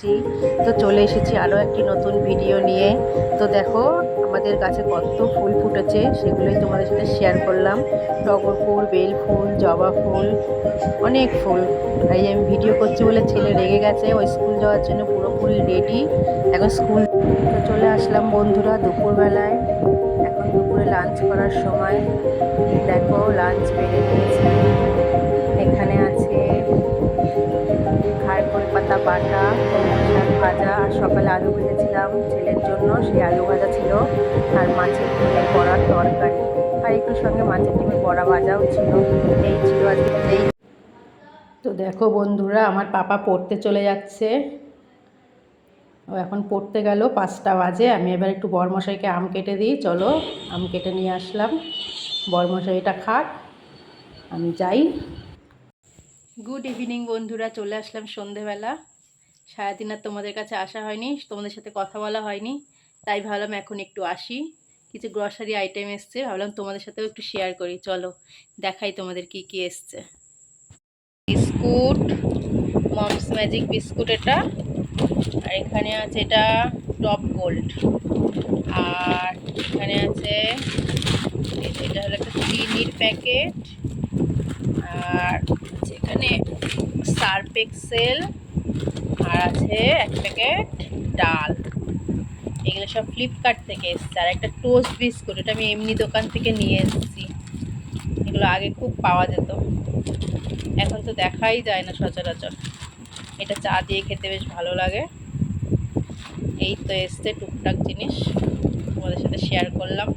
এসেছি। তো চলে এসেছি আরও একটি নতুন ভিডিও নিয়ে। তো দেখো আমাদের গাছে কত ফুল ফুটেছে, সেগুলোই তোমাদের সাথে শেয়ার করলাম। টগর ফুল, বেল ফুল, জবা ফুল, অনেক ফুল। তাই আমি ভিডিও করছি বলে ছেলে রেগে গেছে, ওই স্কুল যাওয়ার জন্য পুরোপুরি রেডি। এখন স্কুল তো চলে আসলাম বন্ধুরা দুপুরবেলায়। এখন দুপুরে লাঞ্চ করার সময়। দেখো লাঞ্চ বেড়ে নিয়েছি। এখানে আছে খারকোল পাতা বাটা, শাক ভাজা, আর সকালে আলু ভেজেছিলাম ছেলের জন্য, সেই আলু ভাজা ছিল, আর মাছের ডিমের বড়ার তরকারি, আর একটু সঙ্গে মাছের ডিমের বড়া ভাজাও ছিল। এই ছিল আজকে এই। তো দেখো বন্ধুরা আমার পাপা পড়তে চলে যাচ্ছে। ও এখন পড়তে গেল, 5টা বাজে। আমি এবার একটু বরমশাইকে আম কেটে দিই। চলো আম কেটে নিয়ে আসলাম, বরমশাইটা খাক, আমি যাই। গুড ইভিনিং বন্ধুরা, চলে আসলাম সন্ধেবেলা। সারাদিন আর তোমাদের কাছে আসা হয়নি, তোমাদের সাথে কথা বলা হয়নি, তাই ভাবলাম এখন একটু আসি। কিছু গ্রসারি আইটেম এসছে, ভাবলাম তোমাদের সাথেও একটু শেয়ার করি। চলো দেখাই তোমাদের কি কি এসছে। বিস্কুট, মমস ম্যাজিক বিস্কুট এটা, আর এখানে আছে এটা টপ গোল্ড, আর এখানে আছে এটা হলো একটা চিনির প্যাকেট, আর এখানে সার্ফ এক্সেল, আর আছে এক প্যাকেট ডাল। এগুলো সব ফ্লিপকার্ট থেকে এসছে। আর একটা টোস্ট বিস্কুট, এটা আমি এমনি দোকান থেকে নিয়ে এসেছি। এগুলো আগে খুব পাওয়া যেত, এখন তো দেখাই যায় না সচরাচর। এটা চা দিয়ে খেতে বেশ ভালো লাগে। এই তো এসছে টুকটাক জিনিস, তোমাদের সাথে শেয়ার করলাম।